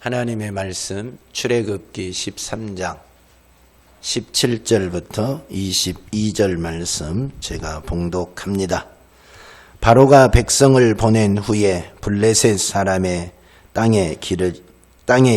하나님의 말씀 출애굽기 13장 17절부터 22절 말씀 제가 봉독합니다. 바로가 백성을 보낸 후에 블레셋 사람의 땅의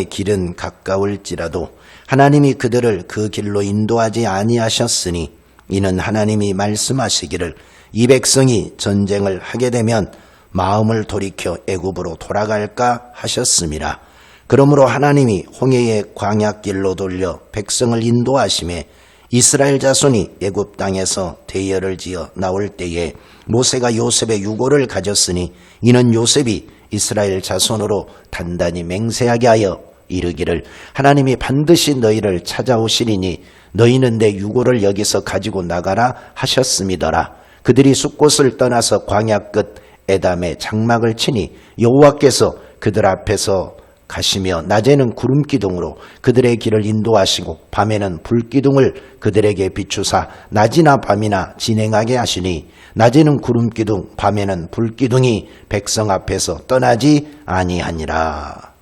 길은 가까울지라도 하나님이 그들을 그 길로 인도하지 아니하셨으니 이는 하나님이 말씀하시기를 이 백성이 전쟁을 하게 되면 마음을 돌이켜 애굽으로 돌아갈까 하셨음이라. 그러므로 하나님이 홍해의 광야길로 돌려 백성을 인도하심에 이스라엘 자손이 애굽 땅에서 대열을 지어 나올 때에 모세가 요셉의 유고를 가졌으니 이는 요셉이 이스라엘 자손으로 단단히 맹세하게 하여 이르기를 하나님이 반드시 너희를 찾아오시리니 너희는 내 유고를 여기서 가지고 나가라 하셨음이더라. 그들이 숫곳을 떠나서 광야 끝 에담에 장막을 치니 여호와께서 그들 앞에서 가시며 낮에는 구름기둥으로 그들의 길을 인도하시고 밤에는 불기둥을 그들에게 비추사 낮이나 밤이나 진행하게 하시니 낮에는 구름기둥 밤에는 불기둥이 백성 앞에서 떠나지 아니하니라.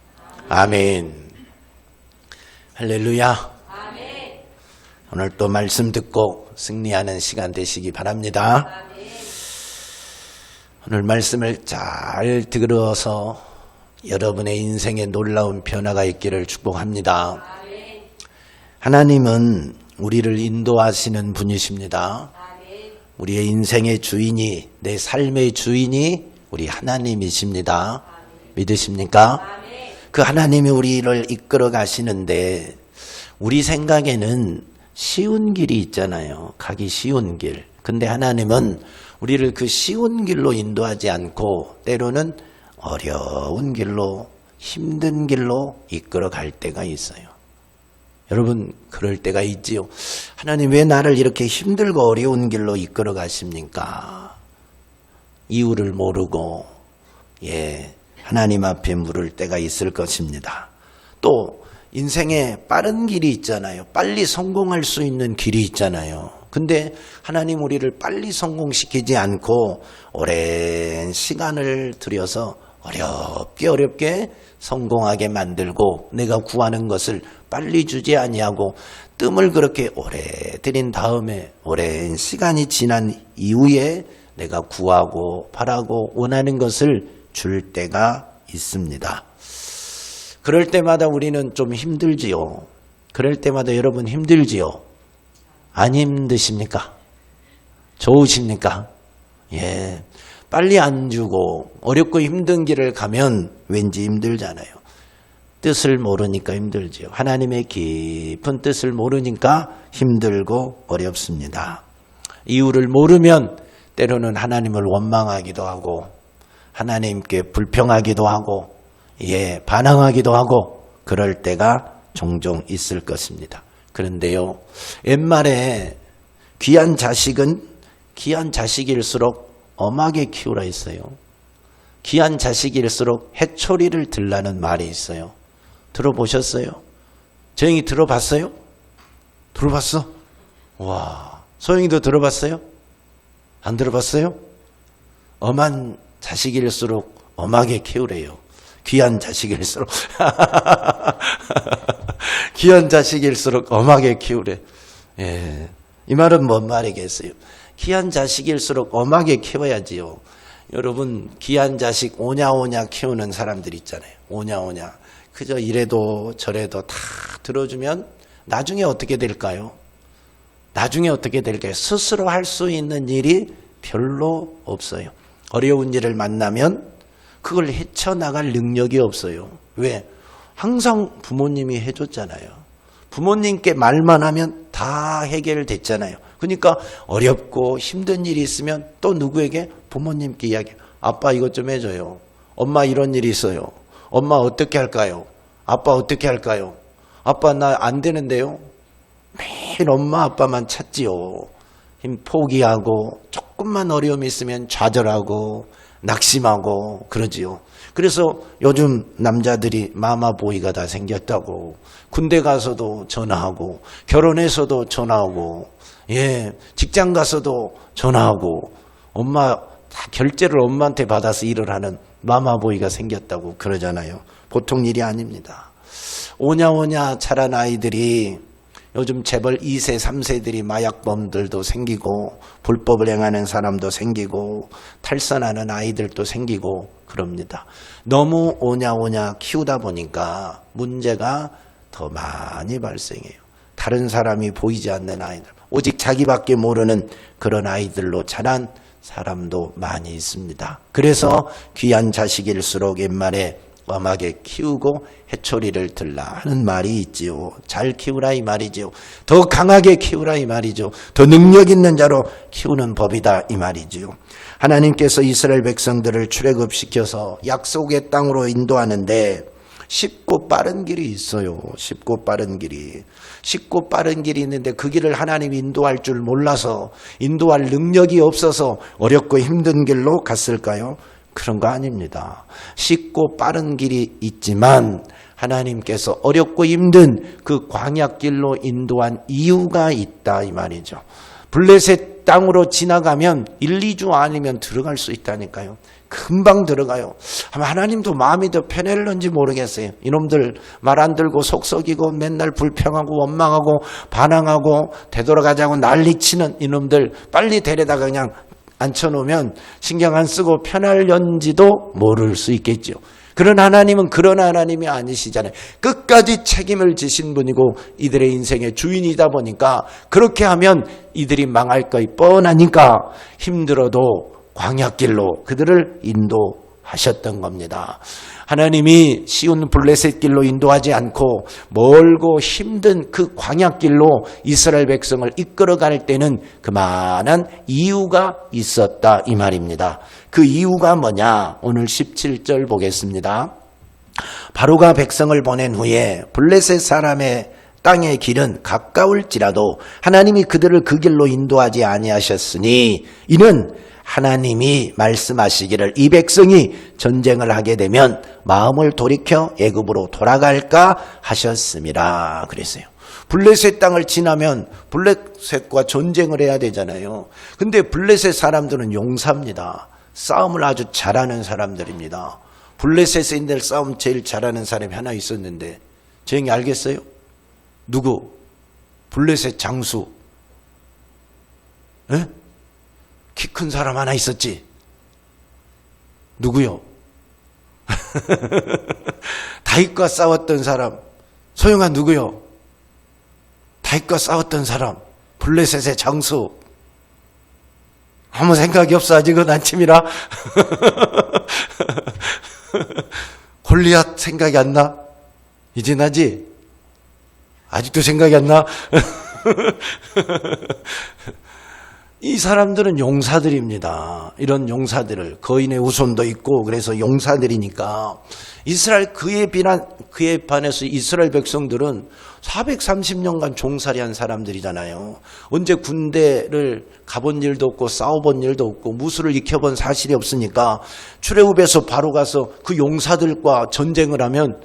아멘. 할렐루야. 아멘. 오늘 또 말씀 듣고 승리하는 시간 되시기 바랍니다. 아멘. 오늘 말씀을 잘 들어서 여러분의 인생에 놀라운 변화가 있기를 축복합니다. 아멘. 하나님은 우리를 인도하시는 분이십니다. 아멘. 우리의 인생의 주인이, 내 삶의 주인이 우리 하나님이십니다. 믿으십니까? 아멘. 그 하나님이 우리를 이끌어 가시는데 우리 생각에는 쉬운 길이 있잖아요. 가기 쉬운 길. 근데 하나님은 우리를 그 쉬운 길로 인도하지 않고 때로는 어려운 길로, 힘든 길로 이끌어 갈 때가 있어요. 여러분, 그럴 때가 있지요. 하나님 왜 나를 이렇게 힘들고 어려운 길로 이끌어 가십니까? 이유를 모르고, 하나님 앞에 물을 때가 있을 것입니다. 또, 인생에 빠른 길이 있잖아요. 빨리 성공할 수 있는 길이 있잖아요. 근데 하나님 우리를 빨리 성공시키지 않고 오랜 시간을 들여서 어렵게 성공하게 만들고 내가 구하는 것을 빨리 주지 아니하고 뜸을 그렇게 오래 들인 다음에 오랜 시간이 지난 이후에 내가 구하고 바라고 원하는 것을 줄 때가 있습니다. 그럴 때마다 우리는 좀 힘들지요. 그럴 때마다 여러분 힘들지요. 안 힘드십니까? 좋으십니까? 빨리 안 주고 어렵고 힘든 길을 가면 왠지 힘들잖아요. 뜻을 모르니까 힘들지요. 하나님의 깊은 뜻을 모르니까 힘들고 어렵습니다. 이유를 모르면 때로는 하나님을 원망하기도 하고 하나님께 불평하기도 하고 반항하기도 하고 그럴 때가 종종 있을 것입니다. 그런데요, 옛말에 귀한 자식은 귀한 자식일수록 엄하게 키우라 했어요. 귀한 자식일수록 해초리를 들라는 말이 있어요. 들어보셨어요? 조용히 들어봤어요? 들어봤어? 와, 소영이도 들어봤어요? 안 들어봤어요? 엄한 자식일수록 엄하게 키우래요. 귀한 자식일수록 귀한 자식일수록 엄하게 키우래. 이 말은 뭔 말이겠어요? 귀한 자식일수록 엄하게 키워야지요. 여러분, 귀한 자식 오냐오냐 키우는 사람들 있잖아요. 오냐오냐. 그저 이래도 저래도 다 들어주면 나중에 어떻게 될까요? 나중에 어떻게 될까요? 스스로 할 수 있는 일이 별로 없어요. 어려운 일을 만나면 그걸 헤쳐나갈 능력이 없어요. 왜? 항상 부모님이 해줬잖아요. 부모님께 말만 하면 다 해결됐잖아요. 그러니까 어렵고 힘든 일이 있으면 또 누구에게? 부모님께 이야기. 아빠 이것 좀 해줘요. 엄마 이런 일이 있어요. 엄마 어떻게 할까요? 아빠 어떻게 할까요? 아빠 나 안 되는데요. 매일 엄마 아빠만 찾지요. 힘 포기하고 조금만 어려움이 있으면 좌절하고 낙심하고 그러지요. 그래서 요즘 남자들이 마마보이가 다 생겼다고 군대 가서도 전화하고 결혼해서도 전화하고 직장 가서도 전화하고 엄마 다 결제를 엄마한테 받아서 일을 하는 마마보이가 생겼다고 그러잖아요. 보통 일이 아닙니다. 오냐오냐 자란 아이들이 요즘 재벌 2세, 3세들이 마약범들도 생기고 불법을 행하는 사람도 생기고 탈선하는 아이들도 생기고 그럽니다. 너무 오냐오냐 키우다 보니까 문제가 더 많이 발생해요. 다른 사람이 보이지 않는 아이들, 오직 자기밖에 모르는 그런 아이들로 자란 사람도 많이 있습니다. 그래서 귀한 자식일수록 옛말에 엄하게 키우고 해초리를 들라 하는 말이 있지요. 잘 키우라 이 말이지요. 더 강하게 키우라 이 말이죠. 더 능력 있는 자로 키우는 법이다 이 말이지요. 하나님께서 이스라엘 백성들을 출애굽시켜서 약속의 땅으로 인도하는데 쉽고 빠른 길이 있어요. 쉽고 빠른 길이. 쉽고 빠른 길이 있는데 그 길을 하나님이 인도할 줄 몰라서, 인도할 능력이 없어서 어렵고 힘든 길로 갔을까요? 그런 거 아닙니다. 쉽고 빠른 길이 있지만 하나님께서 어렵고 힘든 그 광야길로 인도한 이유가 있다 이 말이죠. 블레셋 땅으로 지나가면 1, 2주 아니면 들어갈 수 있다니까요. 금방 들어가요. 아마 하나님도 마음이 더 편했는지 모르겠어요. 이놈들 말 안 들고 속썩이고 맨날 불평하고 원망하고 반항하고 되돌아가자고 난리치는 이놈들 빨리 데려다가 그냥 앉혀놓으면 신경 안 쓰고 편할련지도 모를 수 있겠죠. 그런 하나님은 그런 하나님이 아니시잖아요. 끝까지 책임을 지신 분이고 이들의 인생의 주인이다 보니까 그렇게 하면 이들이 망할 것이 뻔하니까 힘들어도 광야길로 그들을 인도하셨던 겁니다. 하나님이 쉬운 블레셋 길로 인도하지 않고 멀고 힘든 그 광야길로 이스라엘 백성을 이끌어갈 때는 그만한 이유가 있었다 이 말입니다. 그 이유가 뭐냐? 오늘 17절 보겠습니다. 바로가 백성을 보낸 후에 블레셋 사람의 땅의 길은 가까울지라도 하나님이 그들을 그 길로 인도하지 아니하셨으니 이는 하나님이 말씀하시기를 이 백성이 전쟁을 하게 되면 마음을 돌이켜 애굽으로 돌아갈까 하셨습니다. 그랬어요. 블레셋 땅을 지나면 블레셋과 전쟁을 해야 되잖아요. 근데 블레셋 사람들은 용사입니다. 싸움을 아주 잘하는 사람들입니다. 블레셋에 있는 싸움 제일 잘하는 사람이 하나 있었는데 저 형이 알겠어요? 누구? 블레셋 장수. 에? 키 큰 사람 하나 있었지. 누구요? 다윗과 싸웠던 사람. 소영아 누구요? 다윗과 싸웠던 사람. 블레셋의 장수. 아무 생각이 없어 아직은 안침이라. 골리앗 생각이 안 나? 이제 나지? 아직도 생각이 안 나? 이 사람들은 용사들입니다. 이런 용사들을 거인의 후손도 있고 그래서 용사들이니까 이스라엘 그에 반해서 이스라엘 백성들은 430년간 종살이한 사람들이잖아요. 언제 군대를 가본 일도 없고 싸워본 일도 없고 무술을 익혀본 사실이 없으니까 출애굽에서 바로 가서 그 용사들과 전쟁을 하면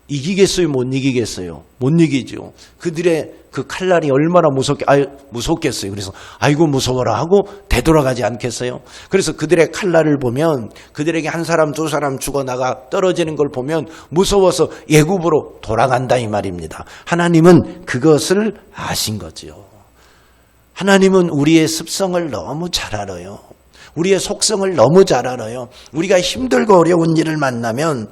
이기겠어요? 못 이기겠어요? 못 이기죠. 그들의 그 칼날이 얼마나 무섭겠어요. 그래서 아이고 무서워라 하고 되돌아가지 않겠어요? 그래서 그들의 칼날을 보면 그들에게 한 사람 두 사람 죽어나가 떨어지는 걸 보면 무서워서 애굽으로 돌아간다 이 말입니다. 하나님은 그것을 아신 거죠. 하나님은 우리의 습성을 너무 잘 알아요. 우리의 속성을 너무 잘 알아요. 우리가 힘들고 어려운 일을 만나면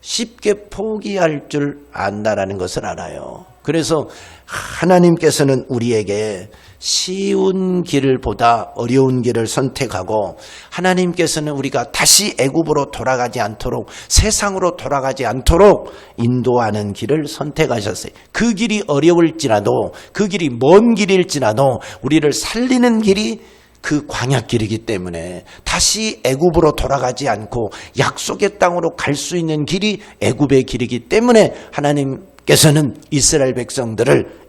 쉽게 포기할 줄 안다라는 것을 알아요. 그래서 하나님께서는 우리에게 쉬운 길을 보다 어려운 길을 선택하고 하나님께서는 우리가 다시 애굽으로 돌아가지 않도록 세상으로 돌아가지 않도록 인도하는 길을 선택하셨어요. 그 길이 어려울지라도 그 길이 먼 길일지라도 우리를 살리는 길이 그 광야길이기 때문에 다시 애굽으로 돌아가지 않고 약속의 땅으로 갈 수 있는 길이 애굽의 길이기 때문에 하나님께서는 이스라엘 백성들을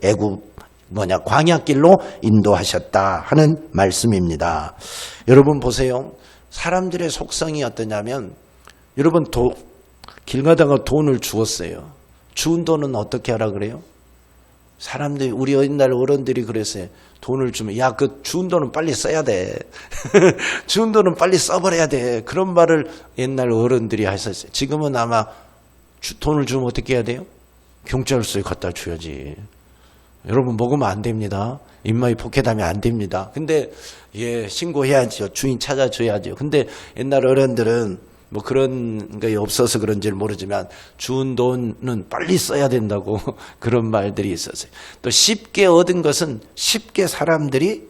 광야길로 인도하셨다 하는 말씀입니다. 여러분 보세요. 사람들의 속성이 어떠냐면 여러분 길 가다가 돈을 주었어요. 주운 돈은 어떻게 하라 그래요? 사람들이 우리 옛날 어른들이 그랬어요. 돈을 주면 야 그 주운 돈은 빨리 써야 돼. 주운 돈은 빨리 써버려야 돼. 그런 말을 옛날 어른들이 하셨어요. 지금은 아마 돈을 주면 어떻게 해야 돼요? 경찰서에 갖다 줘야지. 여러분 먹으면 안 됩니다. 입마에 포켓하면 안 됩니다. 근데 신고해야죠. 주인 찾아줘야죠. 근데 옛날 어른들은 뭐 그런 게 없어서 그런지는 모르지만 준 돈은 빨리 써야 된다고 그런 말들이 있었어요. 또 쉽게 얻은 것은 쉽게 사람들이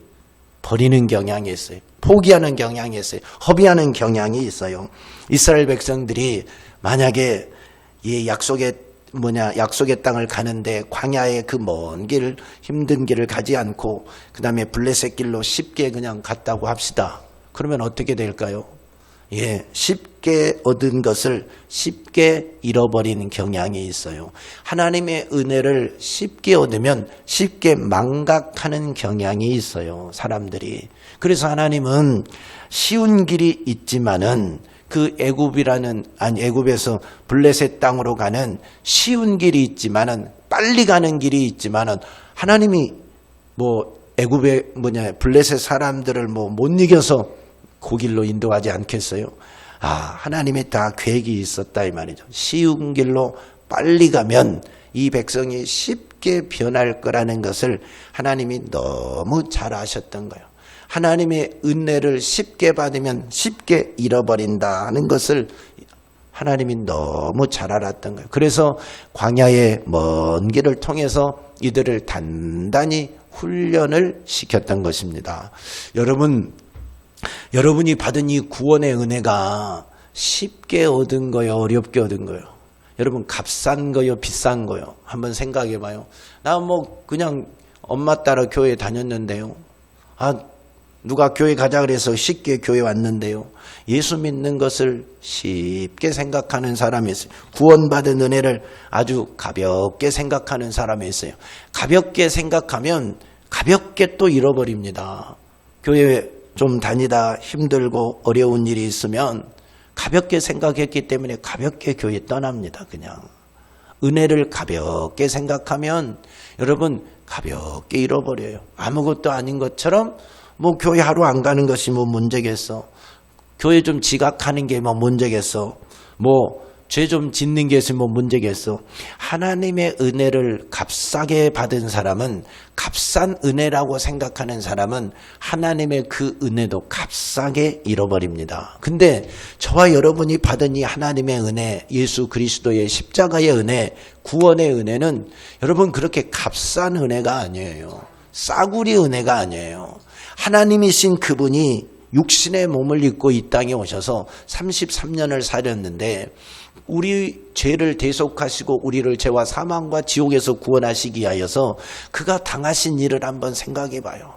버리는 경향이 있어요. 포기하는 경향이 있어요. 허비하는 경향이 있어요. 이스라엘 백성들이 만약에 이 약속의 땅을 가는데 광야의 그 먼 길, 힘든 길을 가지 않고 그 다음에 블레셋 길로 쉽게 그냥 갔다고 합시다. 그러면 어떻게 될까요? 쉽게 얻은 것을 쉽게 잃어버리는 경향이 있어요. 하나님의 은혜를 쉽게 얻으면 쉽게 망각하는 경향이 있어요. 사람들이. 그래서 하나님은 쉬운 길이 있지만은 그 애굽에서 블레셋 땅으로 가는 쉬운 길이 있지만은 빨리 가는 길이 있지만은 하나님이 블레셋 사람들을 못 이겨서 그 길로 인도하지 않겠어요? 하나님의 다 계획이 있었다 이 말이죠. 쉬운 길로 빨리 가면 이 백성이 쉽게 변할 거라는 것을 하나님이 너무 잘 아셨던 거예요. 하나님의 은혜를 쉽게 받으면 쉽게 잃어버린다는 것을 하나님이 너무 잘 알았던 거예요. 그래서 광야의 먼 길을 통해서 이들을 단단히 훈련을 시켰던 것입니다. 여러분이 받은 이 구원의 은혜가 쉽게 얻은 거요, 어렵게 얻은 거요? 여러분 값싼 거요, 비싼 거요? 한번 생각해 봐요. 나 그냥 엄마 따라 교회 다녔는데요. 누가 교회 가자 그래서 쉽게 교회 왔는데요. 예수 믿는 것을 쉽게 생각하는 사람이 있어요. 구원받은 은혜를 아주 가볍게 생각하는 사람이 있어요. 가볍게 생각하면 가볍게 또 잃어버립니다. 교회 좀 다니다 힘들고 어려운 일이 있으면 가볍게 생각했기 때문에 가볍게 교회 떠납니다. 그냥 은혜를 가볍게 생각하면 여러분 가볍게 잃어버려요. 아무것도 아닌 것처럼 교회 하루 안 가는 것이 문제겠어. 교회 좀 지각하는 게 문제겠어. 죄 좀 짓는 게 있으면 문제겠어. 하나님의 은혜를 값싸게 받은 사람은, 값싼 은혜라고 생각하는 사람은 하나님의 그 은혜도 값싸게 잃어버립니다. 근데 저와 여러분이 받은 이 하나님의 은혜, 예수 그리스도의 십자가의 은혜, 구원의 은혜는 여러분 그렇게 값싼 은혜가 아니에요. 싸구리 은혜가 아니에요. 하나님이신 그분이 육신의 몸을 입고 이 땅에 오셔서 33년을 살았는데 우리 죄를 대속하시고 우리를 죄와 사망과 지옥에서 구원하시기 위하여서 그가 당하신 일을 한번 생각해 봐요.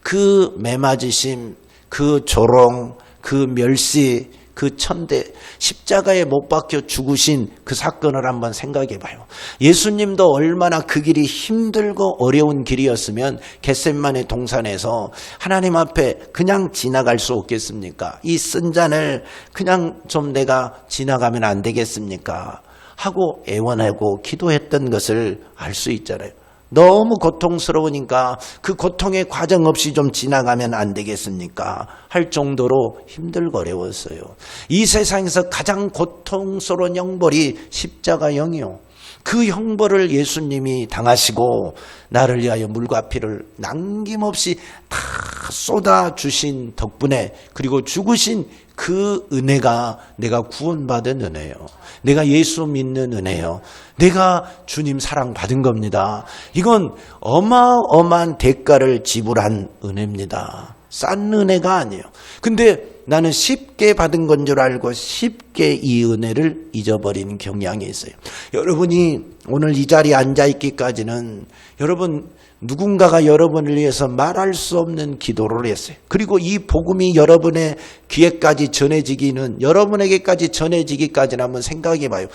그 매맞으심, 그 조롱, 그 멸시, 그 천대, 십자가에 못 박혀 죽으신 그 사건을 한번 생각해 봐요. 예수님도 얼마나 그 길이 힘들고 어려운 길이었으면 겟세마네 동산에서 하나님 앞에 그냥 지나갈 수 없겠습니까? 이 쓴 잔을 그냥 좀 내가 지나가면 안 되겠습니까? 하고 애원하고 기도했던 것을 알 수 있잖아요. 너무 고통스러우니까 그 고통의 과정 없이 좀 지나가면 안 되겠습니까? 할 정도로 힘들고 어려웠어요. 이 세상에서 가장 고통스러운 형벌이 십자가형이요. 그 형벌을 예수님이 당하시고 나를 위하여 물과 피를 남김없이 다 쏟아주신 덕분에, 그리고 죽으신 그 은혜가 내가 구원받은 은혜예요. 내가 예수 믿는 은혜예요. 내가 주님 사랑받은 겁니다. 이건 어마어마한 대가를 지불한 은혜입니다. 싼 은혜가 아니에요. 근데 나는 쉽게 받은 건 줄 알고 쉽게 이 은혜를 잊어버리는 경향이 있어요. 여러분이 오늘 이 자리에 앉아있기까지는 여러분 누군가가 여러분을 위해서 말할 수 없는 기도를 했어요. 그리고 이 복음이 여러분의 귀에까지 전해지기는, 여러분에게까지 전해지기까지는 한번 생각해 봐요.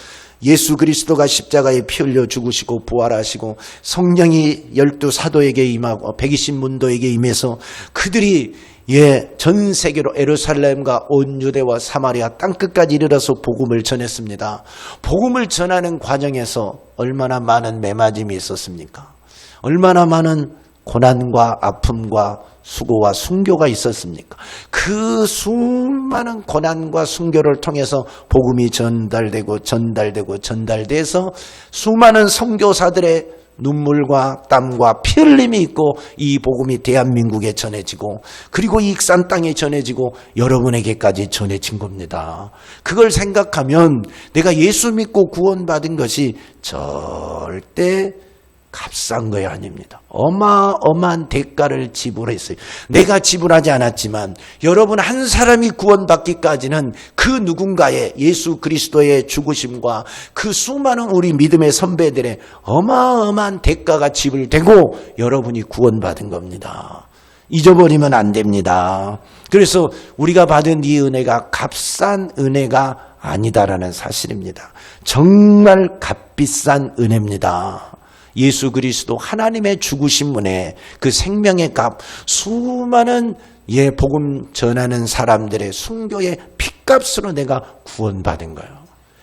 예수 그리스도가 십자가에 피 흘려 죽으시고 부활하시고 성령이 12사도에게 임하고 120문도에게 임해서 그들이 전 세계로 에루살렘과 온 유대와 사마리아 땅끝까지 이르러서 복음을 전했습니다. 복음을 전하는 과정에서 얼마나 많은 매맞음이 있었습니까? 얼마나 많은 고난과 아픔과 수고와 순교가 있었습니까? 그 수많은 고난과 순교를 통해서 복음이 전달돼서 수많은 선교사들의 눈물과 땀과 피 흘림이 있고 이 복음이 대한민국에 전해지고 그리고 이 익산 땅에 전해지고 여러분에게까지 전해진 겁니다. 그걸 생각하면 내가 예수 믿고 구원받은 것이 절대 값싼 것이 아닙니다. 어마어마한 대가를 지불했어요. 내가 지불하지 않았지만 여러분 한 사람이 구원받기까지는 그 누군가의 예수 그리스도의 죽으심과 그 수많은 우리 믿음의 선배들의 어마어마한 대가가 지불되고 여러분이 구원받은 겁니다. 잊어버리면 안 됩니다. 그래서 우리가 받은 이 은혜가 값싼 은혜가 아니다라는 사실입니다. 정말 값비싼 은혜입니다. 예수 그리스도 하나님의 죽으신 은혜, 그 생명의 값, 수많은 복음 전하는 사람들의 순교의 핏값으로 내가 구원받은 거예요.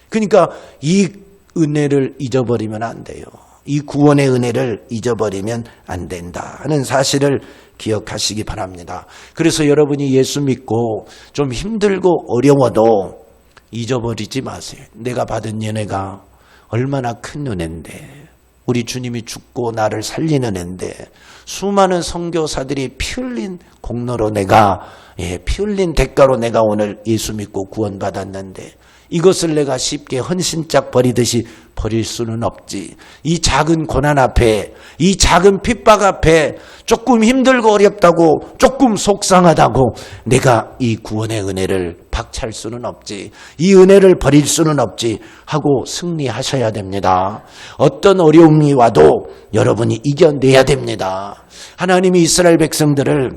그러니까 이 은혜를 잊어버리면 안 돼요. 이 구원의 은혜를 잊어버리면 안 된다 하는 사실을 기억하시기 바랍니다. 그래서 여러분이 예수 믿고 좀 힘들고 어려워도 잊어버리지 마세요. 내가 받은 은혜가 얼마나 큰 은혜인데, 우리 주님이 죽고 나를 살리는 은혜인데, 수많은 선교사들이 피 흘린 공로로 내가 피 흘린 대가로 내가 오늘 예수 믿고 구원받았는데 이것을 내가 쉽게 헌신짝 버리듯이 버릴 수는 없지. 이 작은 고난 앞에, 이 작은 핍박 앞에 조금 힘들고 어렵다고, 조금 속상하다고 내가 이 구원의 은혜를 박차할 수는 없지. 이 은혜를 버릴 수는 없지 하고 승리하셔야 됩니다. 어떤 어려움이 와도 여러분이 이겨내야 됩니다. 하나님이 이스라엘 백성들을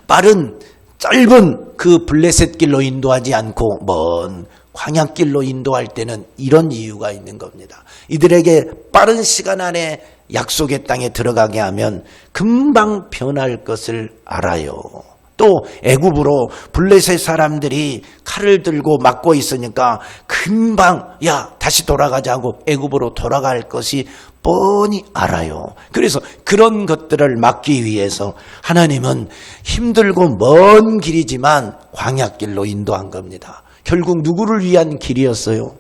빠른 짧은 그 블레셋 길로 인도하지 않고 먼 광야길로 인도할 때는 이런 이유가 있는 겁니다. 이들에게 빠른 시간 안에 약속의 땅에 들어가게 하면 금방 변할 것을 알아요. 또 애굽으로 블레셋 사람들이 칼을 들고 막고 있으니까 금방 다시 돌아가자고 애굽으로 돌아갈 것이 뻔히 알아요. 그래서 그런 것들을 막기 위해서 하나님은 힘들고 먼 길이지만 광야길로 인도한 겁니다. 결국 누구를 위한 길이었어요?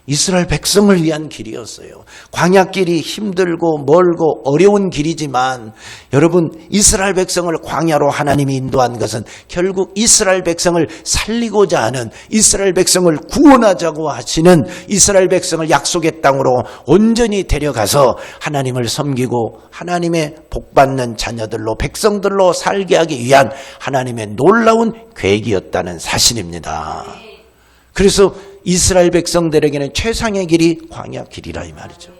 이스라엘 백성을 위한 길이었어요. 광야길이 힘들고 멀고 어려운 길이지만 여러분, 이스라엘 백성을 광야로 하나님이 인도한 것은 결국 이스라엘 백성을 살리고자 하는, 이스라엘 백성을 구원하자고 하시는, 이스라엘 백성을 약속의 땅으로 온전히 데려가서 하나님을 섬기고 하나님의 복받는 자녀들로, 백성들로 살게 하기 위한 하나님의 놀라운 계획이었다는 사실입니다. 그래서 이스라엘 백성들에게는 최상의 길이 광야 길이라 이 말이죠.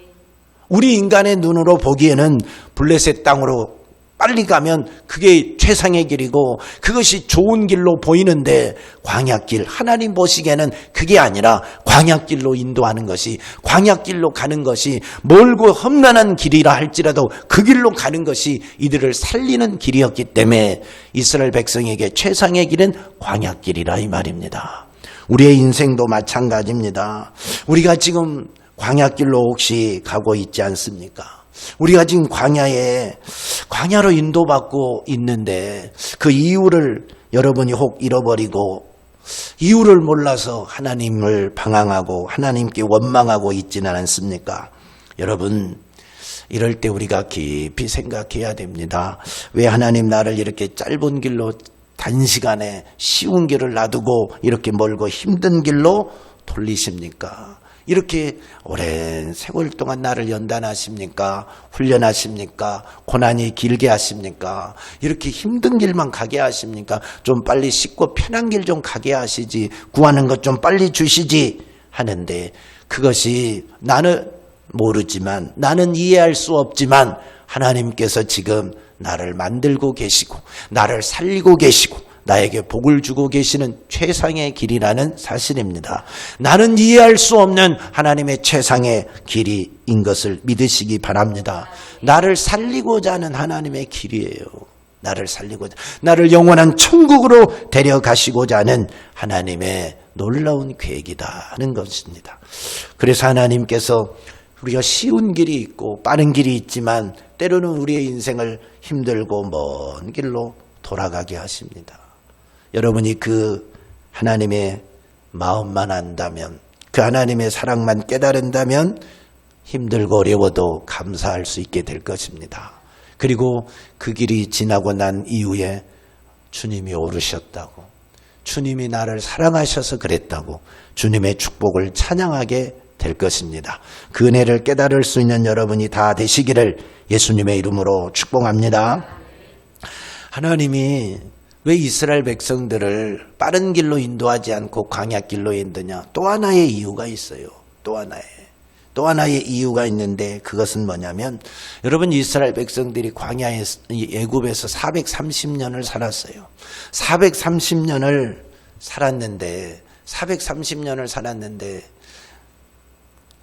우리 인간의 눈으로 보기에는 블레셋 땅으로 빨리 가면 그게 최상의 길이고 그것이 좋은 길로 보이는데, 광야길, 하나님 보시기에는 그게 아니라 광야길로 인도하는 것이, 광야길로 가는 것이 멀고 험난한 길이라 할지라도 그 길로 가는 것이 이들을 살리는 길이었기 때문에 이스라엘 백성에게 최상의 길은 광야길이라 이 말입니다. 우리의 인생도 마찬가지입니다. 우리가 지금 광야길로 혹시 가고 있지 않습니까? 우리가 지금 광야로 인도받고 있는데 그 이유를 여러분이 혹 잃어버리고 이유를 몰라서 하나님을 방황하고 하나님께 원망하고 있지는 않습니까? 여러분, 이럴 때 우리가 깊이 생각해야 됩니다. 왜 하나님 나를 이렇게 짧은 길로, 단시간에 쉬운 길을 놔두고 이렇게 멀고 힘든 길로 돌리십니까? 이렇게 오랜 세월 동안 나를 연단하십니까? 훈련하십니까? 고난이 길게 하십니까? 이렇게 힘든 길만 가게 하십니까? 좀 빨리 쉽고 편한 길 좀 가게 하시지, 구하는 것 좀 빨리 주시지 하는데, 그것이 나는 모르지만, 나는 이해할 수 없지만 하나님께서 지금 나를 만들고 계시고 나를 살리고 계시고 나에게 복을 주고 계시는 최상의 길이라는 사실입니다. 나는 이해할 수 없는 하나님의 최상의 길인 것을 믿으시기 바랍니다. 나를 살리고자 하는 하나님의 길이에요. 나를 살리고자, 나를 영원한 천국으로 데려가시고자 하는 하나님의 놀라운 계획이다는 것입니다. 그래서 하나님께서 우리가 쉬운 길이 있고 빠른 길이 있지만 때로는 우리의 인생을 힘들고 먼 길로 돌아가게 하십니다. 여러분이 그 하나님의 마음만 안다면, 그 하나님의 사랑만 깨달은다면 힘들고 어려워도 감사할 수 있게 될 것입니다. 그리고 그 길이 지나고 난 이후에 주님이 오르셨다고, 주님이 나를 사랑하셔서 그랬다고 주님의 축복을 찬양하게 될 것입니다. 그 은혜를 깨달을 수 있는 여러분이 다 되시기를 예수님의 이름으로 축복합니다. 하나님이 왜 이스라엘 백성들을 빠른 길로 인도하지 않고 광야길로 인도냐? 또 하나의 이유가 있어요. 또 하나의 이유가 있는데, 그것은 뭐냐면, 여러분, 이스라엘 백성들이 광야에서, 애굽에서 430년을 살았어요. 430년을 살았는데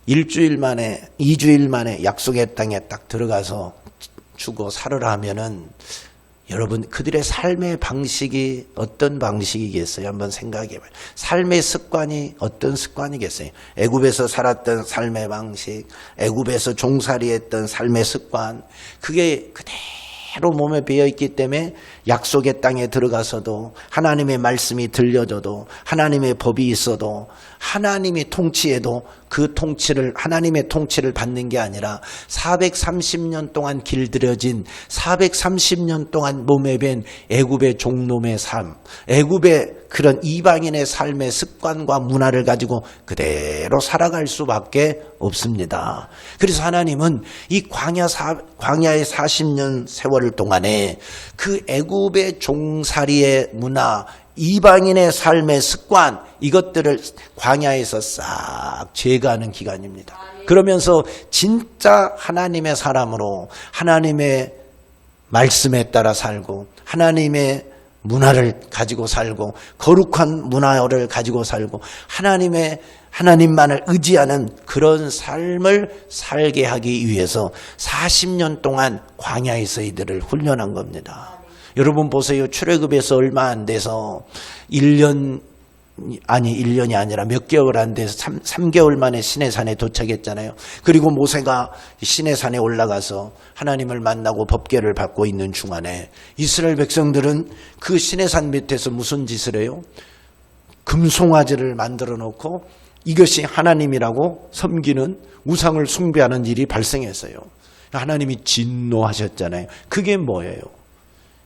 일주일 만에, 2주일 만에 약속의 땅에 딱 들어가서 죽어 살으라 하면은, 여러분, 그들의 삶의 방식이 어떤 방식이겠어요? 한번 생각해봐요. 삶의 습관이 어떤 습관이겠어요? 애굽에서 살았던 삶의 방식, 애굽에서 종살이했던 삶의 습관, 그게 그대로 몸에 배어있기 때문에 약속의 땅에 들어가서도 하나님의 말씀이 들려줘도 하나님의 법이 있어도 하나님이 통치해도 그 통치를, 하나님의 통치를 받는 게 아니라 430년 동안 길들여진, 430년 동안 몸에 밴 애굽의 종놈의 삶, 애굽의 그런 이방인의 삶의 습관과 문화를 가지고 그대로 살아갈 수밖에 없습니다. 그래서 하나님은 이 광야의 40년 세월 동안에 그 애굽의 종살이의 문화, 이방인의 삶의 습관, 이것들을 광야에서 싹 제거하는 기간입니다. 그러면서 진짜 하나님의 사람으로 하나님의 말씀에 따라 살고 하나님의 문화를 가지고 살고 거룩한 문화를 가지고 살고 하나님만을 의지하는 그런 삶을 살게 하기 위해서 40년 동안 광야에서 이들을 훈련한 겁니다. 여러분 보세요. 출애굽에서 얼마 안 돼서 1년이 아니라 몇 개월 안 돼서 3개월 만에 시내산에 도착했잖아요. 그리고 모세가 시내산에 올라가서 하나님을 만나고 법궤를 받고 있는 중간에 이스라엘 백성들은 그 시내산 밑에서 무슨 짓을 해요? 금송아지를 만들어 놓고 이것이 하나님이라고 섬기는, 우상을 숭배하는 일이 발생했어요. 하나님이 진노하셨잖아요. 그게 뭐예요?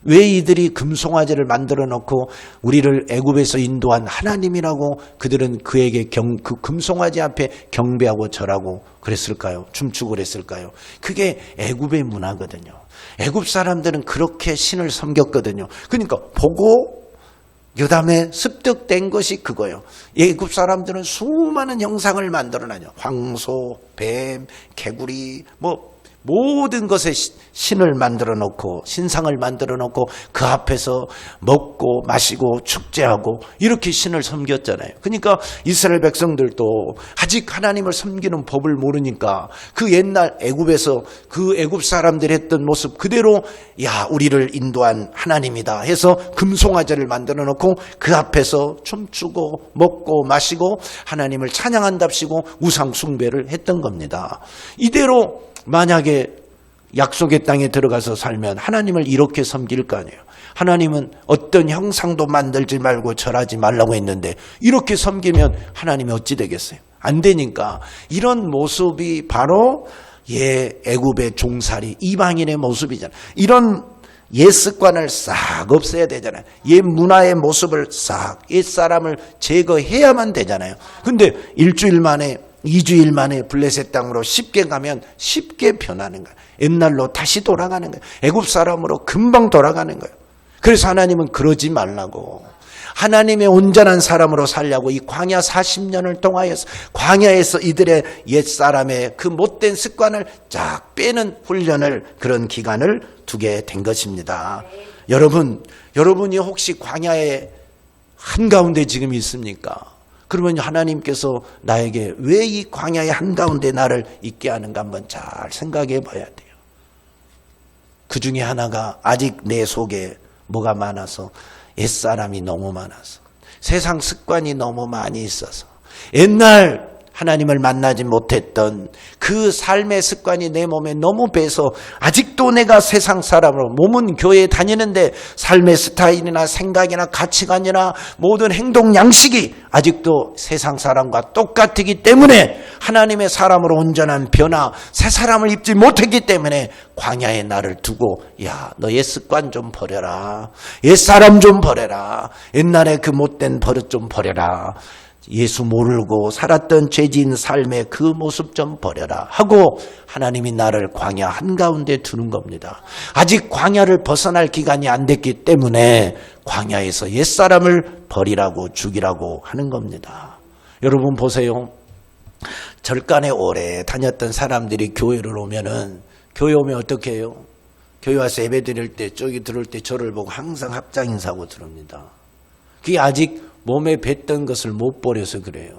왜 이들이 금송아지를 만들어 놓고 우리를 애굽에서 인도한 하나님이라고 그들은 그에게 그 금송아지 앞에 경배하고 절하고 그랬을까요? 춤추고 그랬을까요? 그게 애굽의 문화거든요. 애굽 사람들은 그렇게 신을 섬겼거든요. 그러니까 보고 그다음에 습득된 것이 그거예요. 애굽 사람들은 수많은 형상을 만들어놔요. 황소, 뱀, 개구리, 모든 것에 신을 만들어 놓고, 신상을 만들어 놓고 그 앞에서 먹고 마시고 축제하고 이렇게 신을 섬겼잖아요. 그러니까 이스라엘 백성들도 아직 하나님을 섬기는 법을 모르니까 그 옛날 애굽에서 그 애굽 사람들이 했던 모습 그대로, 야, 우리를 인도한 하나님이다 해서 금송아지를 만들어 놓고 그 앞에서 춤추고 먹고 마시고 하나님을 찬양한답시고 우상 숭배를 했던 겁니다. 이대로 만약에 약속의 땅에 들어가서 살면 하나님을 이렇게 섬길 거 아니에요. 하나님은 어떤 형상도 만들지 말고 절하지 말라고 했는데 이렇게 섬기면 하나님이 어찌 되겠어요? 안 되니까 이런 모습이 바로 애굽의 종살이, 이방인의 모습이잖아요. 이런 옛 습관을 싹 없애야 되잖아요. 옛 문화의 모습을 싹, 옛 사람을 제거해야만 되잖아요. 근데 일주일 만에 2주일 만에 블레셋 땅으로 쉽게 가면 쉽게 변하는 거예요. 옛날로 다시 돌아가는 거예요. 애굽 사람으로 금방 돌아가는 거예요. 그래서 하나님은 그러지 말라고, 하나님의 온전한 사람으로 살려고 이 광야 40년을 통하여서 광야에서 이들의 옛사람의 그 못된 습관을 쫙 빼는 훈련을, 그런 기간을 두게 된 것입니다. 여러분이 혹시 광야의 한가운데 지금 있습니까? 그러면 하나님께서 나에게 왜 이 광야의 한가운데 나를 있게 하는가 한번 잘 생각해 봐야 돼요. 그 중에 하나가 아직 내 속에 뭐가 많아서, 옛사람이 너무 많아서, 세상 습관이 너무 많이 있어서, 옛날 하나님을 만나지 못했던 그 삶의 습관이 내 몸에 너무 배서 아직도 내가 세상 사람으로 몸은 교회에 다니는데 삶의 스타일이나 생각이나 가치관이나 모든 행동 양식이 아직도 세상 사람과 똑같기 때문에 하나님의 사람으로 온전한 변화, 새 사람을 입지 못했기 때문에 광야에 나를 두고 야, 너 옛 습관 좀 버려라. 옛 사람 좀 버려라. 옛날에 그 못된 버릇 좀 버려라. 예수 모르고 살았던 죄진 삶의 그 모습 좀 버려라 하고 하나님이 나를 광야 한가운데 두는 겁니다. 아직 광야를 벗어날 기간이 안 됐기 때문에 광야에서 옛사람을 버리라고 죽이라고 하는 겁니다. 여러분 보세요. 절간에 오래 다녔던 사람들이 교회를 오면은 교회 오면 어떻게 해요? 교회 와서 예배 드릴 때 저기 들어올 때 저를 보고 항상 합장 인사하고 들어옵니다. 그게 아직 몸에 뱉던 것을 못 버려서 그래요.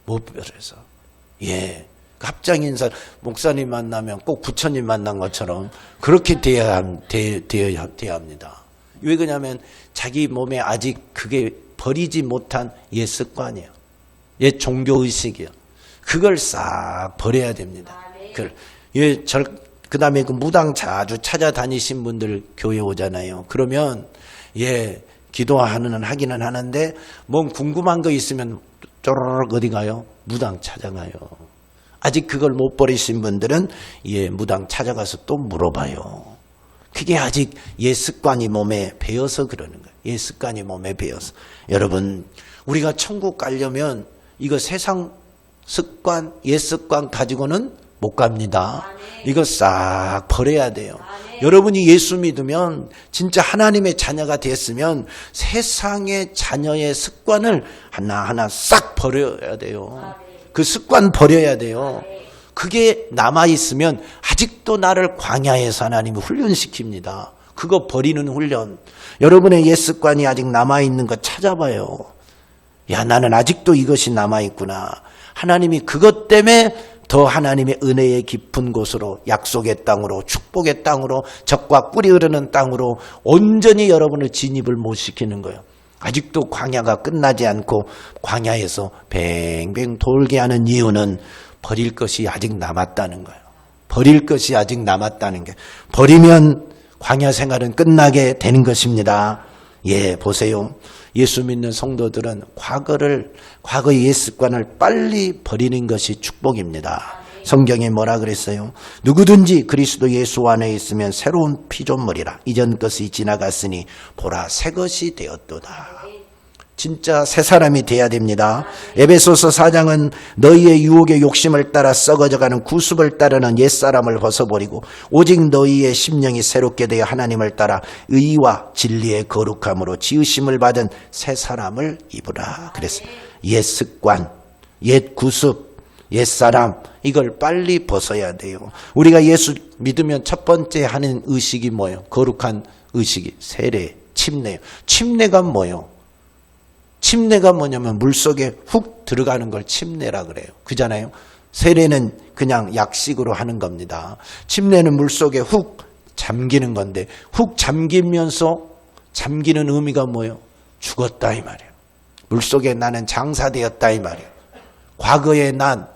못 버려서. 예. 합장 인사, 목사님 만나면 꼭 부처님 만난 것처럼 그렇게 되어야 합니다. 왜 그러냐면 자기 몸에 아직 그게 버리지 못한 옛 습관이에요. 옛 종교의식이에요. 그걸 싹 버려야 됩니다. 그 다음에 그 무당 자주 찾아다니신 분들 교회 오잖아요. 그러면, 기도하기는 하는데, 뭔 궁금한 거 있으면 쪼르륵 어디 가요? 무당 찾아가요. 아직 그걸 못 버리신 분들은, 무당 찾아가서 또 물어봐요. 그게 아직 옛 습관이 몸에 배어서 그러는 거예요. 옛 습관이 몸에 배어서. 여러분, 우리가 천국 가려면 이거 세상 습관, 옛 습관 가지고는 못 갑니다. 이거 싹 버려야 돼요. 여러분이 예수 믿으면 진짜 하나님의 자녀가 됐으면 세상의 자녀의 습관을 하나하나 싹 버려야 돼요. 그 습관 버려야 돼요. 그게 남아있으면 아직도 나를 광야에서 하나님이 훈련시킵니다. 그거 버리는 훈련. 여러분의 옛 습관이 아직 남아있는 거 찾아봐요. 야, 나는 아직도 이것이 남아있구나. 하나님이 그것 때문에 더 하나님의 은혜의 깊은 곳으로 약속의 땅으로 축복의 땅으로 적과 꿀이 흐르는 땅으로 온전히 여러분을 진입을 못 시키는 거예요. 아직도 광야가 끝나지 않고 광야에서 뱅뱅 돌게 하는 이유는 버릴 것이 아직 남았다는 거예요. 버릴 것이 아직 남았다는 게. 버리면 광야 생활은 끝나게 되는 것입니다. 보세요. 예수 믿는 성도들은 과거의 옛 습관을 빨리 버리는 것이 축복입니다. 성경에 뭐라 그랬어요? 누구든지 그리스도 예수 안에 있으면 새로운 피조물이라. 이전 것이 지나갔으니 보라 새 것이 되었도다. 진짜 새 사람이 돼야 됩니다. 에베소서 4장은 너희의 유혹의 욕심을 따라 썩어져가는 구습을 따르는 옛사람을 벗어버리고 오직 너희의 심령이 새롭게 되어 하나님을 따라 의와 진리의 거룩함으로 지으심을 받은 새 사람을 입으라. 그랬어요. 옛 습관, 옛 구습, 옛사람 이걸 빨리 벗어야 돼요. 우리가 예수 믿으면 첫 번째 하는 의식이 뭐예요? 거룩한 의식이 세례, 침례. 침례가 뭐예요? 침례가 뭐냐면 물속에 훅 들어가는 걸 침례라 그래요. 그잖아요. 세례는 그냥 약식으로 하는 겁니다. 침례는 물속에 훅 잠기는 건데 훅 잠기면서 잠기는 의미가 뭐예요? 죽었다 이 말이에요. 물속에 나는 장사되었다 이 말이에요. 과거에 난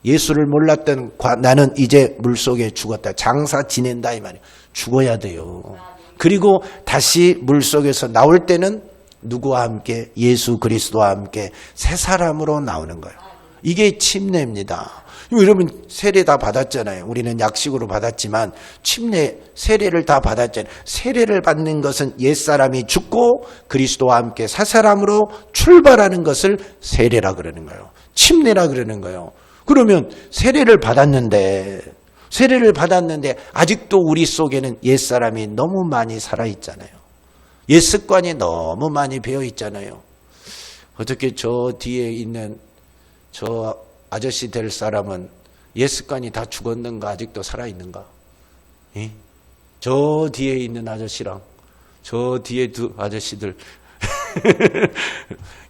예수를 몰랐던 나는 이제 물속에 죽었다. 장사 지낸다 이 말이에요. 죽어야 돼요. 그리고 다시 물속에서 나올 때는 누구와 함께? 예수 그리스도와 함께 새 사람으로 나오는 거예요. 이게 침례입니다. 여러분 세례 다 받았잖아요. 우리는 약식으로 받았지만 침례, 세례를 다 받았잖아요. 세례를 받는 것은 옛사람이 죽고 그리스도와 함께 새 사람으로 출발하는 것을 세례라 그러는 거예요. 침례라 그러는 거예요. 그러면 세례를 받았는데 아직도 우리 속에는 옛사람이 너무 많이 살아있잖아요. 옛 습관이 너무 많이 배어 있잖아요. 어떻게 저 뒤에 있는 저 아저씨 될 사람은 옛 습관이 다 죽었는가 아직도 살아있는가? 저 뒤에 있는 아저씨랑 저 뒤에 두 아저씨들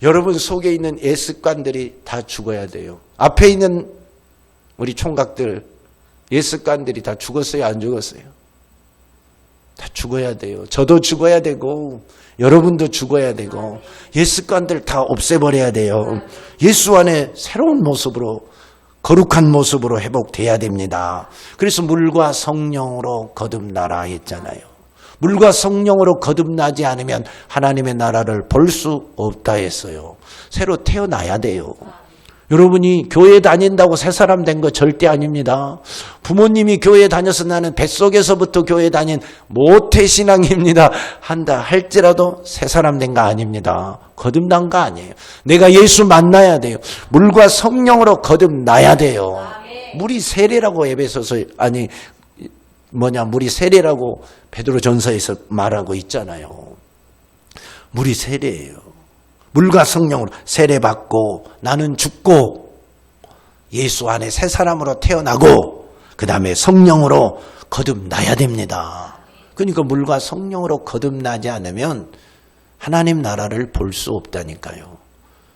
여러분 속에 있는 옛 습관들이 다 죽어야 돼요. 앞에 있는 우리 총각들 옛 습관들이 다 죽었어요? 안 죽었어요? 다 죽어야 돼요. 저도 죽어야 되고 여러분도 죽어야 되고 옛 습관들 다 없애버려야 돼요. 예수 안에 새로운 모습으로 거룩한 모습으로 회복돼야 됩니다. 그래서 물과 성령으로 거듭나라 했잖아요. 물과 성령으로 거듭나지 않으면 하나님의 나라를 볼 수 없다 했어요. 새로 태어나야 돼요. 여러분이 교회 다닌다고 새 사람 된 거 절대 아닙니다. 부모님이 교회 다녀서 나는 뱃속에서부터 교회 다닌 모태신앙입니다 한다 할지라도 새 사람 된 거 아닙니다. 거듭난 거 아니에요. 내가 예수 만나야 돼요. 물과 성령으로 거듭나야 돼요. 물이 세례라고 에베소서 물이 세례라고 베드로전서에서 말하고 있잖아요. 물이 세례예요. 물과 성령으로 세례받고 나는 죽고 예수 안에 새 사람으로 태어나고 그 다음에 성령으로 거듭나야 됩니다. 그러니까 물과 성령으로 거듭나지 않으면 하나님 나라를 볼 수 없다니까요.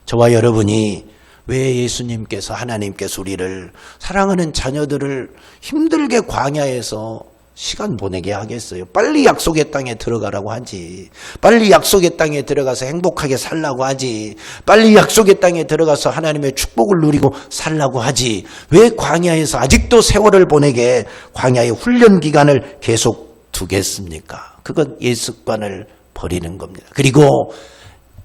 저와 여러분이 왜 예수님께서 하나님께서 우리를 사랑하는 자녀들을 힘들게 광야에서 시간 보내게 하겠어요. 빨리 약속의 땅에 들어가라고 하지. 빨리 약속의 땅에 들어가서 행복하게 살라고 하지. 빨리 약속의 땅에 들어가서 하나님의 축복을 누리고 살라고 하지. 왜 광야에서 아직도 세월을 보내게 광야의 훈련 기간을 계속 두겠습니까? 그건 옛 습관을 버리는 겁니다. 그리고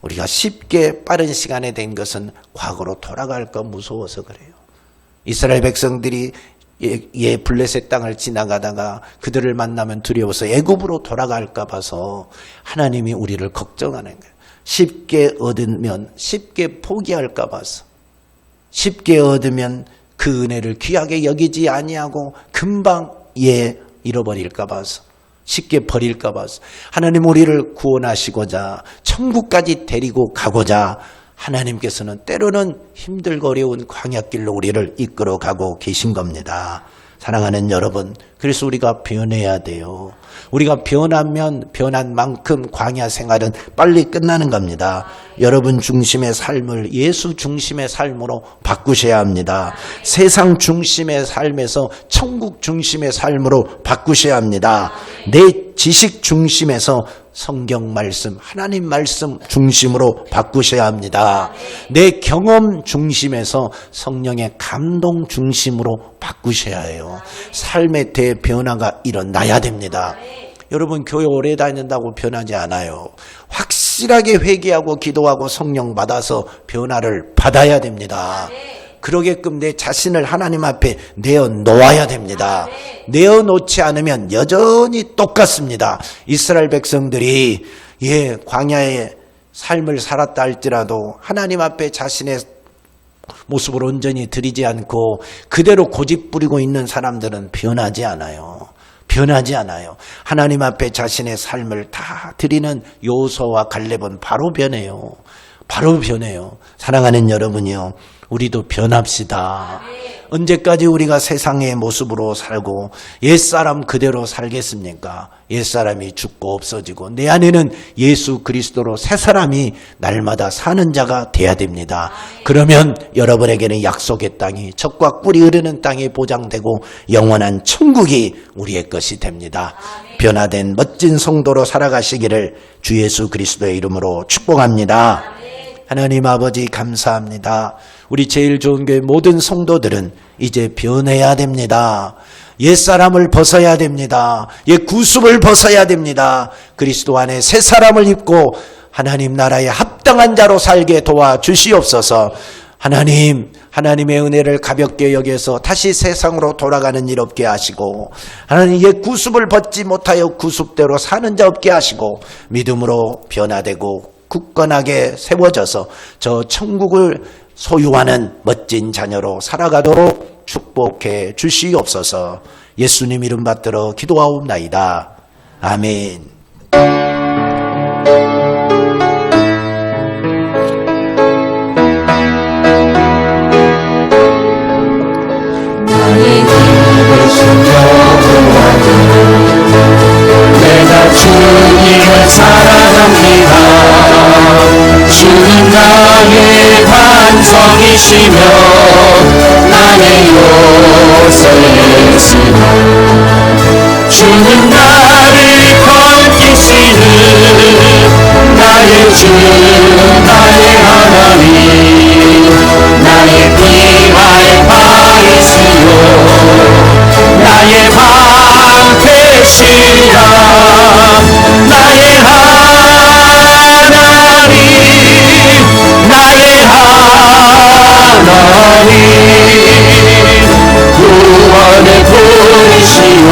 우리가 쉽게 빠른 시간에 된 것은 과거로 돌아갈까 무서워서 그래요. 이스라엘 백성들이 블레셋 땅을 지나가다가 그들을 만나면 두려워서 애굽으로 돌아갈까 봐서 하나님이 우리를 걱정하는 거예요. 쉽게 얻으면 쉽게 포기할까 봐서, 쉽게 얻으면 그 은혜를 귀하게 여기지 아니하고 금방 잃어버릴까 봐서, 쉽게 버릴까 봐서 하나님 우리를 구원하시고자 천국까지 데리고 가고자 하나님께서는 때로는 힘들고 어려운 광야길로 우리를 이끌어가고 계신 겁니다. 사랑하는 여러분, 그래서 우리가 변해야 돼요. 우리가 변하면 변한 만큼 광야 생활은 빨리 끝나는 겁니다. 여러분 중심의 삶을 예수 중심의 삶으로 바꾸셔야 합니다. 세상 중심의 삶에서 천국 중심의 삶으로 바꾸셔야 합니다. 내 지식 중심에서 성경 말씀, 하나님 말씀 중심으로 바꾸셔야 합니다. 내 경험 중심에서 성령의 감동 중심으로 바꾸셔야 해요. 삶의 대변화가 일어나야 됩니다. 여러분 교회 오래 다닌다고 변하지 않아요. 확실하게 회개하고 기도하고 성령 받아서 변화를 받아야 됩니다. 그러게끔 내 자신을 하나님 앞에 내어놓아야 됩니다. 내어놓지 않으면 여전히 똑같습니다. 이스라엘 백성들이 광야의 삶을 살았다 할지라도 하나님 앞에 자신의 모습을 온전히 드리지 않고 그대로 고집부리고 있는 사람들은 변하지 않아요. 변하지 않아요. 하나님 앞에 자신의 삶을 다 드리는 요소와 갈렙은 바로 변해요. 바로 변해요. 사랑하는 여러분이요, 우리도 변합시다. 언제까지 우리가 세상의 모습으로 살고 옛사람 그대로 살겠습니까? 옛사람이 죽고 없어지고 내 안에는 예수 그리스도로 새 사람이 날마다 사는 자가 돼야 됩니다. 그러면 여러분에게는 약속의 땅이 젖과 꿀이 흐르는 땅이 보장되고 영원한 천국이 우리의 것이 됩니다. 변화된 멋진 성도로 살아가시기를 주 예수 그리스도의 이름으로 축복합니다. 하나님 아버지 감사합니다. 우리 제일 좋은 교회 모든 성도들은 이제 변해야 됩니다. 옛사람을 벗어야 됩니다. 옛 구습을 벗어야 됩니다. 그리스도 안에 새 사람을 입고 하나님 나라에 합당한 자로 살게 도와주시옵소서. 하나님의 은혜를 가볍게 여겨서 다시 세상으로 돌아가는 일 없게 하시고, 하나님 옛 구습을 벗지 못하여 구습대로 사는 자 없게 하시고, 믿음으로 변화되고 굳건하게 세워져서 저 천국을 소유하는 멋진 자녀로 살아가도록 축복해 주시옵소서. 예수님 이름 받들어 기도하옵나이다. 아멘. 나의 힘을 내가 주님을 사랑합니다. 주님 나의 반성이시며 나의 요새이시며 주님 나를 주 나의 하나님 나의 피할 바이시요 나의 방패시라 나의 하나님 나의 하나님 구원의 분이시요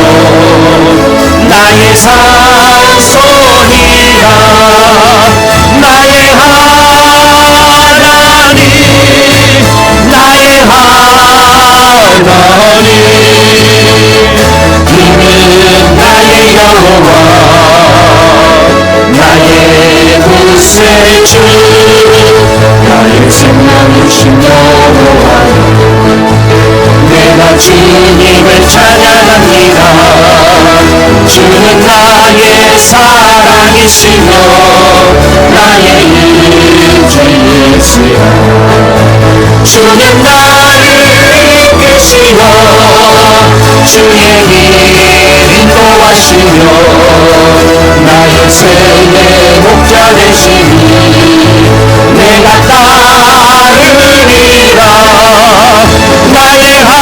나의 산소니라 나의 하나님 나의 하나님 이는 나의 여호와 나의 구세주 나의 생명이신 여호와여 내가 주님을 찬양합니다 주는 나의 사랑이시며 나의 일주 예수야 주는 나를 이끄시며 주의 길 인도하시며 나의 생의 목자 되시니 내가 따르리라 나의 하나님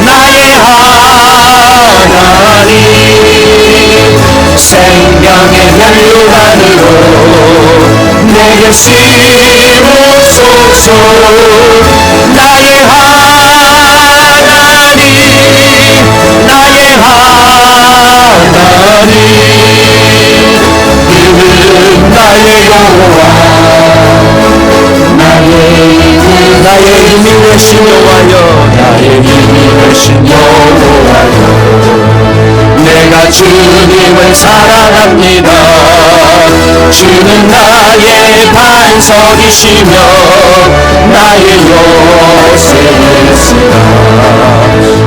나의 하나님 생명의 혈류관으로 내게 심으소서 나의 하나님 나의 하나님 이는 나의 여호와 나의 힘이 되신 여호와여 나의 힘이 되신 여호와여 내가 주님을 사랑합니다 주는 나의 반석이시며 나의 요새 예수라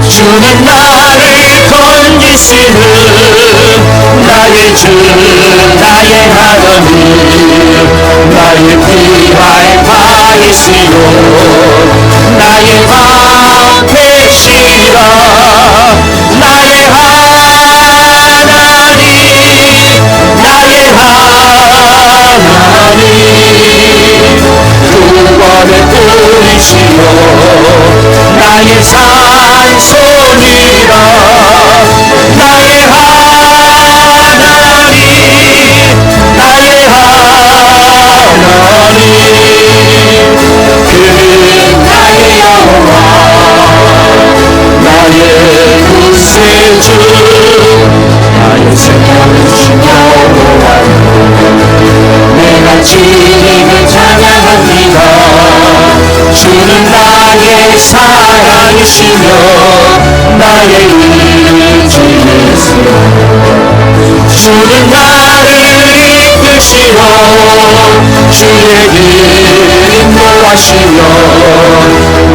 주는 나를 건지시는 나의 주 나의 하나님 나의 피할 바이시요 나의 방패시라 나의 하나님 나의 하나님 구원의 뿌리시요 나의 산소니라 나의 하나님 나의 하나님 그는 나의 여호와 나의 구세주 나의 생명이신 여호와 내가 주님을 찬양합니다 주는 나의 사랑이시며 나의 일주 예수여 주는 나를 이끄시며 주의 길 인도하시며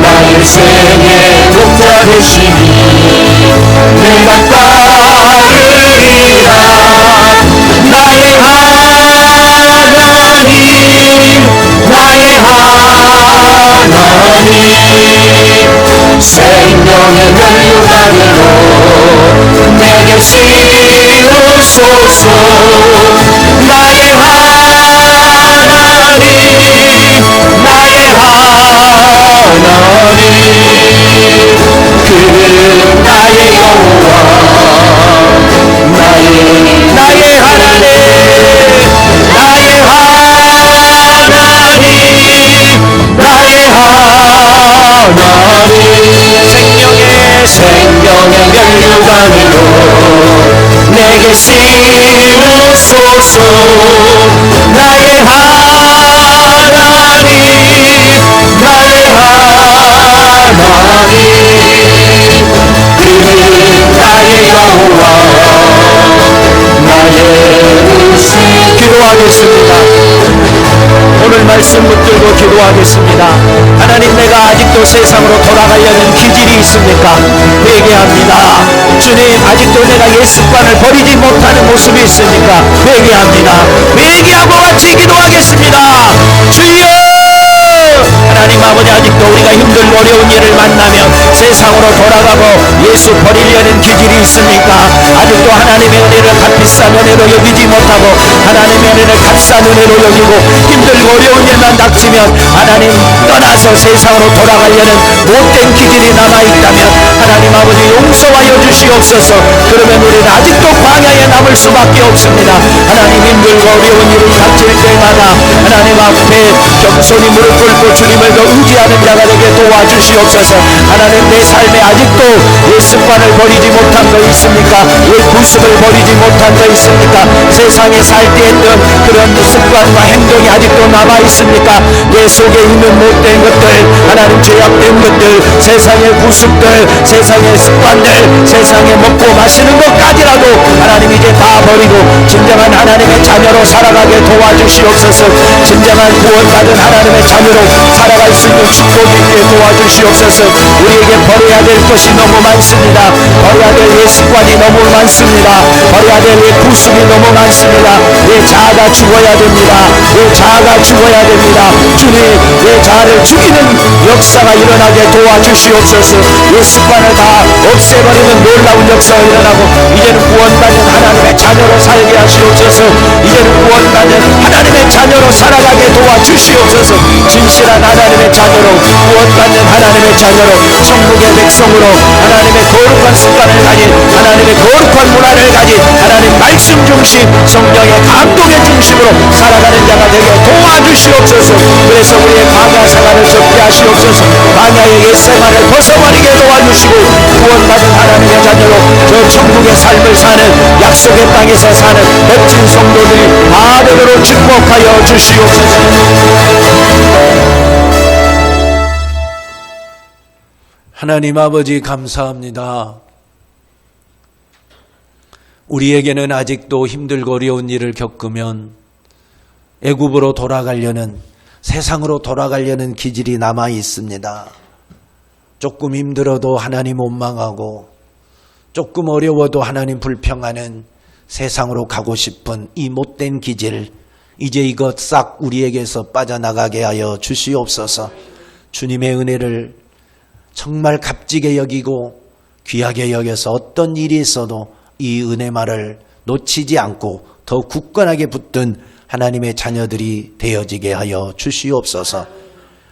나의 생의 목자 되시니 내가 따르리라 나의 하나님 나의 하나님 생명의 멸류관으로 내게 씌우소서 나의 하나님 나의 하나님 그는 나의 여호와 나의 하나님 나의 하나님 나의 하나님 생명의 멸류관으로 내게 씌우소서 나의 하나님 나의 하나님 그는 나의 여호와 나의 구세 기도하겠습니다. 오늘 말씀 붙들고 기도하겠습니다. 하나님 내가 아직도 세상으로 돌아가려는 기질이 있습니까? 회개합니다. 주님 아직도 내가 옛습관을 버리지 못하는 모습이 있습니까? 회개합니다. 회개하고 같이 기도하겠습니다. 주여 하나님 아버지 아직도 우리가 힘들고 어려운 일을 만나면 세상으로 돌아가고 예수 버리려는 기질이 있습니까? 아직도 하나님의 은혜를 값비싼 은혜로 여기지 못하고 하나님의 은혜를 값싼 은혜로 여기고 힘들고 어려운 일만 닥치면 하나님 떠나서 세상으로 돌아가려는 못된 기질이 남아있다면 하나님 아버지 용서하여 주시옵소서. 그러면 우리는 아직도 광야에 남을 수밖에 없습니다. 하나님 힘들고 어려운 일을 닥칠 때마다 하나님 앞에 겸손히 무릎 꿇고 주님을 더 의지하는 자가 되게 도와주시옵소서. 하나님 내 삶에 아직도 옛 습관을 버리지 못한 거 있습니까? 옛 구습을 버리지 못한 거 있습니까? 세상에 살 때 했던 그런 습관과 행동이 아직도 남아 있습니까? 내 속에 있는 못된 것들, 하나님 죄악된 것들, 세상의 구습들, 세상의 습관들, 세상에 먹고 마시는 것까지라도 하나님 이제 다 버리고 진정한 하나님의 자녀로 살아가게 도와주시옵소서. 진정한 구원받은 하나님의 자녀로 살아갈 수 있는 축복이 있게 도와주시옵소서. 우리에게 버려야 될 것이 너무 많습니다. 버려야 될 옛 습관이 너무 많습니다. 버려야 될 옛 구습이 너무 많습니다. 내 자아가 죽어야 됩니다. 내 자아가 죽어야 됩니다. 주님, 내 자아를 죽이는 역사가 일어나게 도와주시옵소서. 옛 습관을 다 없애버리는 놀라운 역사가 일어나고 이제는 구원받은 하나님의 자녀로 살게 하시옵소서. 이제는 구원받은 하나님의 자녀로 살아가게 도와주시옵소서. 진실한 하나님의 자녀로, 구원받는 하나님의 자녀로, 천국의 백성으로, 하나님의 거룩한 습관을 가진, 하나님의 거룩한 문화를 가진, 하나님 말씀 중심, 성령의 감동의 중심으로 살아가는 자가 되게 도와주시옵소서. 그래서 우리의 광야 생활을 접게 하시옵소서. 광야의 옛 생활을 벗어버리게 도와주시고 구원받은 하나님의 자녀로 저 천국의 삶을 사는, 약속의 땅에서 사는 멋진 성도들이 다 되도록 축복하여 주시옵소서. 하나님 아버지 감사합니다. 우리에게는 아직도 힘들고 어려운 일을 겪으면 애굽으로 돌아가려는, 세상으로 돌아가려는 기질이 남아 있습니다. 조금 힘들어도 하나님 원망하고 조금 어려워도 하나님 불평하는 세상으로 가고 싶은 이 못된 기질, 이제 이것 싹 우리에게서 빠져나가게 하여 주시옵소서. 주님의 은혜를 정말 값지게 여기고 귀하게 여겨서 어떤 일이 있어도 이 은혜만을 놓치지 않고 더 굳건하게 붙든 하나님의 자녀들이 되어지게 하여 주시옵소서.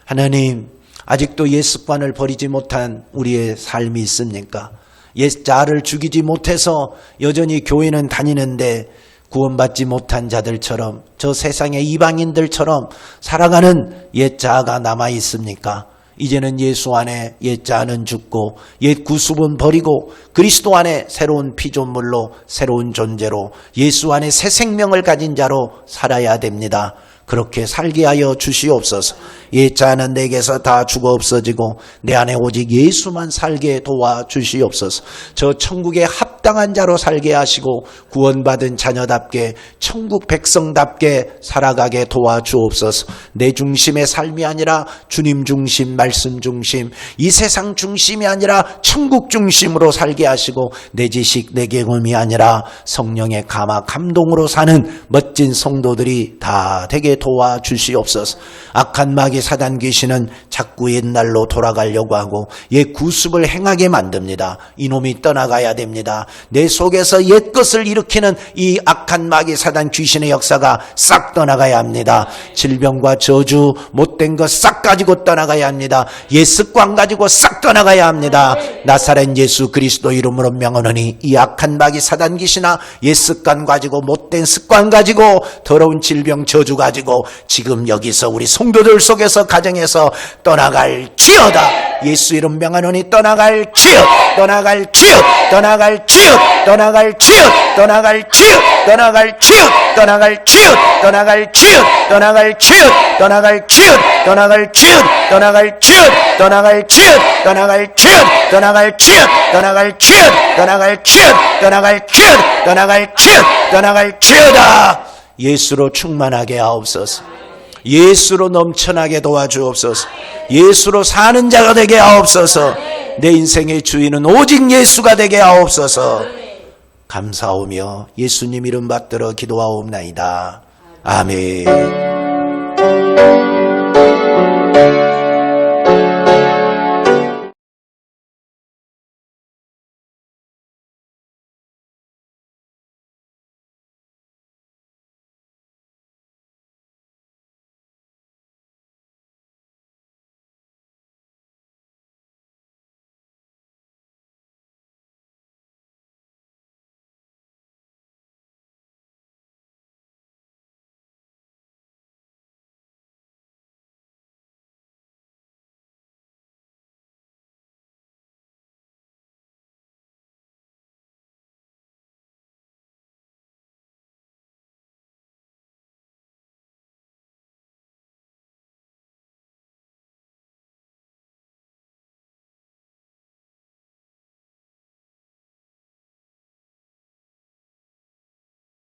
하나님, 아직도 옛 습관을 버리지 못한 우리의 삶이 있습니까? 옛 자아를 죽이지 못해서 여전히 교회는 다니는데 구원받지 못한 자들처럼, 저 세상의 이방인들처럼 살아가는 옛 자아가 남아 있습니까? 이제는 예수 안에 옛 자아는 죽고 옛 구습은 버리고 그리스도 안에 새로운 피조물로, 새로운 존재로, 예수 안에 새 생명을 가진 자로 살아야 됩니다. 그렇게 살게 하여 주시옵소서. 옛 자아는 내게서 다 죽어 없어지고 내 안에 오직 예수만 살게 도와주시옵소서. 저 천국에 합당한 자로 살게 하시고 구원받은 자녀답게, 천국 백성답게 살아가게 도와주옵소서. 내 중심의 삶이 아니라 주님 중심, 말씀 중심, 이 세상 중심이 아니라 천국 중심으로 살게 하시고 내 지식, 내 경험이 아니라 성령의 감화, 감동으로 사는 멋진 성도들이 다 되게 도와주시옵소서. 악한 마귀 사단 귀신은 자꾸 옛날로 돌아가려고 하고 옛 구습을 행하게 만듭니다. 이놈이 떠나가야 됩니다. 내 속에서 옛 것을 일으키는 이 악한 마귀 사단 귀신의 역사가 싹 떠나가야 합니다. 질병과 저주, 못된 것 싹 가지고 떠나가야 합니다. 옛 습관 가지고 싹 떠나가야 합니다. 나사렛 예수 그리스도 이름으로 명하노니 이 악한 마귀 사단 귀신아, 옛 습관 가지고, 못된 습관 가지고, 더러운 질병 저주 가지고 지금 여기서 우리 성도들 속에서, 가정에서 떠나갈지어다. 예수 이름 명하노니 떠나갈지어, 떠나갈지어, 떠나갈지어, 떠나갈지어, 떠나갈지어, 떠나갈지어, 떠나갈지어, 떠나갈지어, 떠나갈지어, 떠나갈지어, 떠나갈지어, 떠나갈지어, 떠나갈지어, 떠나갈지어, 떠나갈지어, 떠나갈지어, 떠나갈지어, 떠나갈지어, 떠나갈지어, 떠나갈지어다. 예수로 충만하게 하옵소서. 예수로 넘쳐나게 도와주옵소서. 예수로 사는 자가 되게 하옵소서. 내 인생의 주인은 오직 예수가 되게 하옵소서. 감사하오며 예수님 이름 받들어 기도하옵나이다. 아멘.